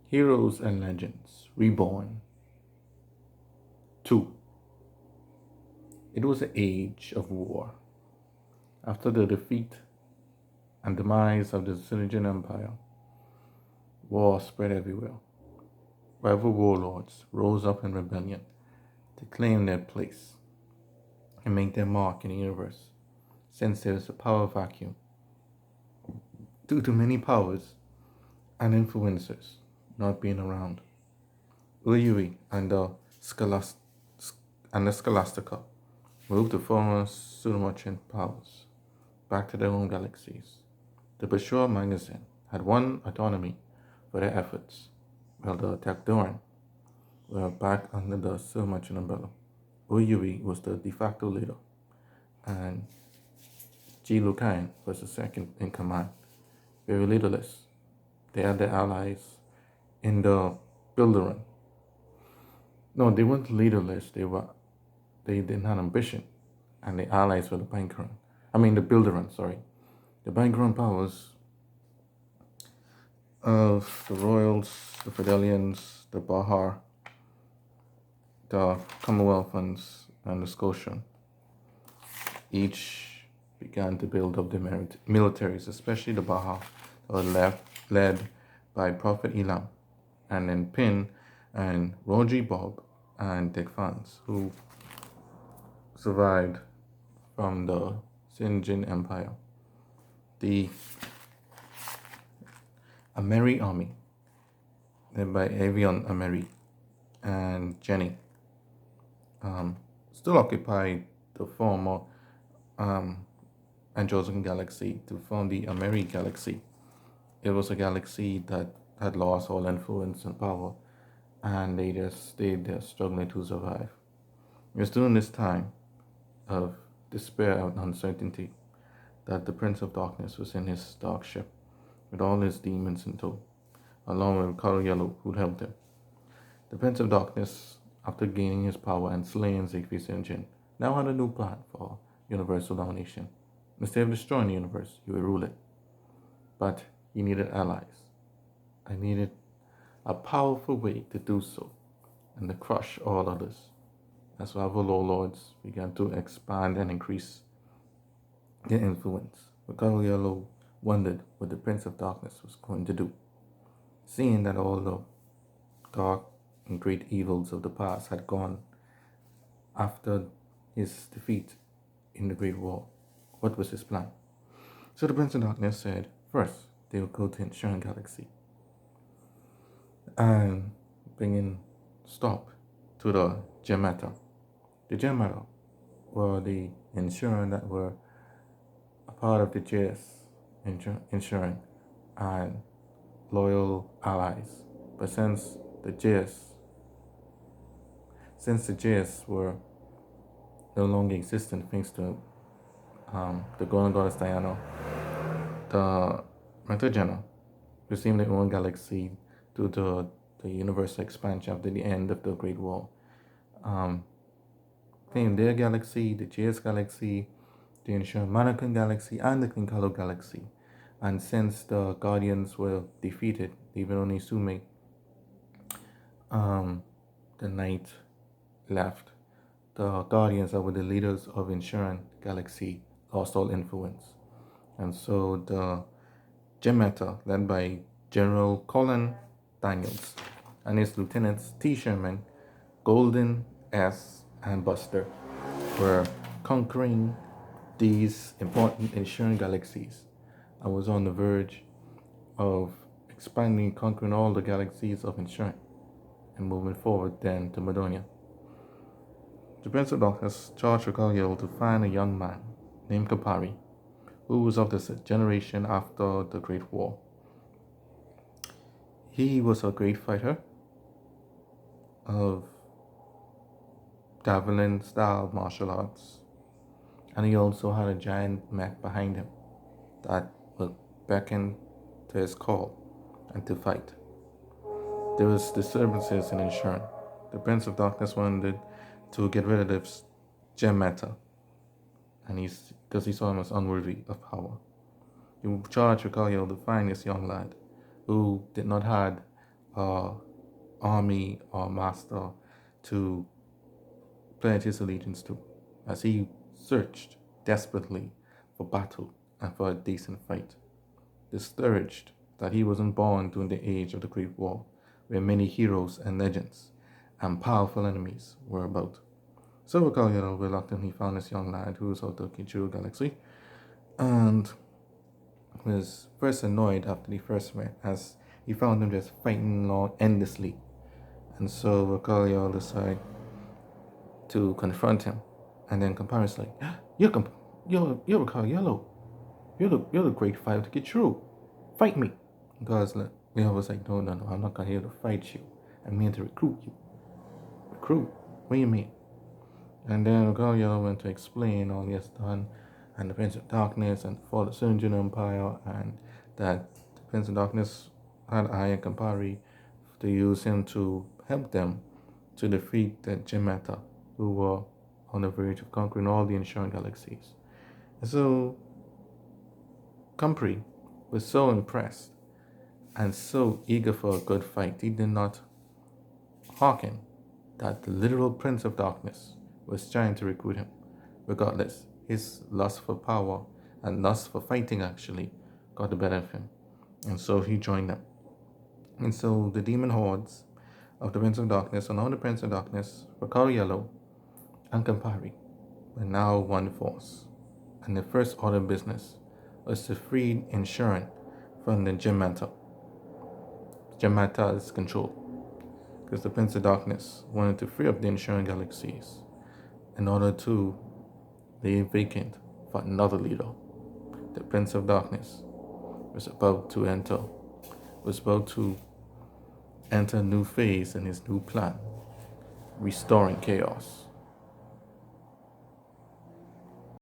Heroes and Legends Reborn 2. It was an age of war. After the defeat and demise of the Syrian Empire, war spread everywhere. Rival warlords rose up in rebellion to claim their place and make their mark in the universe, since there is a power vacuum due to many powers and influencers not being around. Uyui and the Scholastica moved the former pseudo-merchant powers back to their own galaxies. The Brochure magazine had won autonomy for their efforts, while the Tacdoran were back under the pseudo-merchant umbrella. Uyui was the de facto leader, and G. Lucain was the second in command. Very leaderless, they had their allies in the Builderon. No, they weren't leaderless. They didn't have ambition, and the allies were the Bankeron. I mean the Builderon. Sorry, the Bankeron powers of the Royals, the Fidelians, the Bahar, the Commonwealthans, and the Scotian. Each began to build up their militaries, especially the Bahar, that were led by Prophet Elam, and then Pin and Roger Bob and Dick Fans, who survived from the Sinjin Empire. The Ameri army, led by Avion Ameri and Jenny, still occupied the former Androgen Galaxy to form the Ameri Galaxy. It was a galaxy that had lost all influence and power, and they just stayed there struggling to survive. It was during this time of despair and uncertainty that the Prince of Darkness was in his dark ship with all his demons in tow, along with Ricardo Yellow, who'd helped him. The Prince of Darkness, after gaining his power and slaying Siegfried's engine, now had a new plan for universal domination. Instead of destroying the universe, he would rule it. But he needed allies. I needed a powerful way to do so and to crush all others. As rival warlords began to expand and increase their influence, Ricardo Yellow wondered what the Prince of Darkness was going to do. Seeing that all the dark and great evils of the past had gone after his defeat in the Great War, what was his plan? So the Prince of Darkness said, first, they would go to Insuran Galaxy and bring in stop to the Gen Meta. The Gen Meta were the Insuran that were a part of the JS Insuran and loyal allies. But since the JS were no longer existent thanks to the Golden Goddess Diana, the Metagenna received their own galaxy due to the universal expansion after the end of the Great War. Claimed their galaxy, the JS Galaxy, the Insuran Mannequin Galaxy, and the Klinkalo Galaxy. And since the Guardians were defeated, even only Sume, the night left. The Guardians that were the leaders of Insuran Galaxy lost all influence. And so the Gen Meta, led by General Collin Daniels and his lieutenants T. Sherman, Golden, S, and Buster, were conquering these important Insuran galaxies and was on the verge of expanding, conquering all the galaxies of Insuran and moving forward then to Madonia. The Prince of Darkness charged Ricardo to find a young man named Capri, who was of the generation after the Great War. He was a great fighter of javelin style martial arts, and he also had a giant mech behind him that would beckon to his call and to fight. There was disturbances in Insuran. The Prince of Darkness wanted to get rid of this Gen Meta, and because he saw him as unworthy of power. He charged Ricardo to find this young lad who did not have a army or master to pledge his allegiance to, as he searched desperately for battle and for a decent fight, discouraged that he wasn't born during the age of the Great War, where many heroes and legends and powerful enemies were about. So Ricardo reluctantly found this young lad who was out of Kitrurew Galaxy, and was first annoyed after he first met, as he found him just fighting along endlessly. And so Ricardo decided to confront him, and then Campari's like, you're Ricardo Yellow. You're the great fighter to get through. Fight me. Because Leo was like, no, I'm not here to fight you. I'm here to recruit you. Recruit? What do you mean? And then Ricardo went to explain all he has done, and the Prince of Darkness, and the fall of the Sunjin Empire, and that the Prince of Darkness had hired Capri to use him to help them to defeat the Gen Meta, who were on the verge of conquering all the Insuran galaxies. And so Capri was so impressed and so eager for a good fight, he did not hearken that the literal Prince of Darkness was trying to recruit him. Regardless, his lust for power and lust for fighting actually got the better of him, and so he joined them. And so the demon hordes of the Prince of Darkness, and all the Prince of Darkness, Ricardo Yellow, and Campari, were now one force, and their first order of business was to free Insuran from the Gen Meta. Gen Meta's control, because the Prince of Darkness wanted to free up the Insuran galaxies in order to lay vacant for another leader. The Prince of Darkness was about to enter a new phase in his new plan, restoring chaos.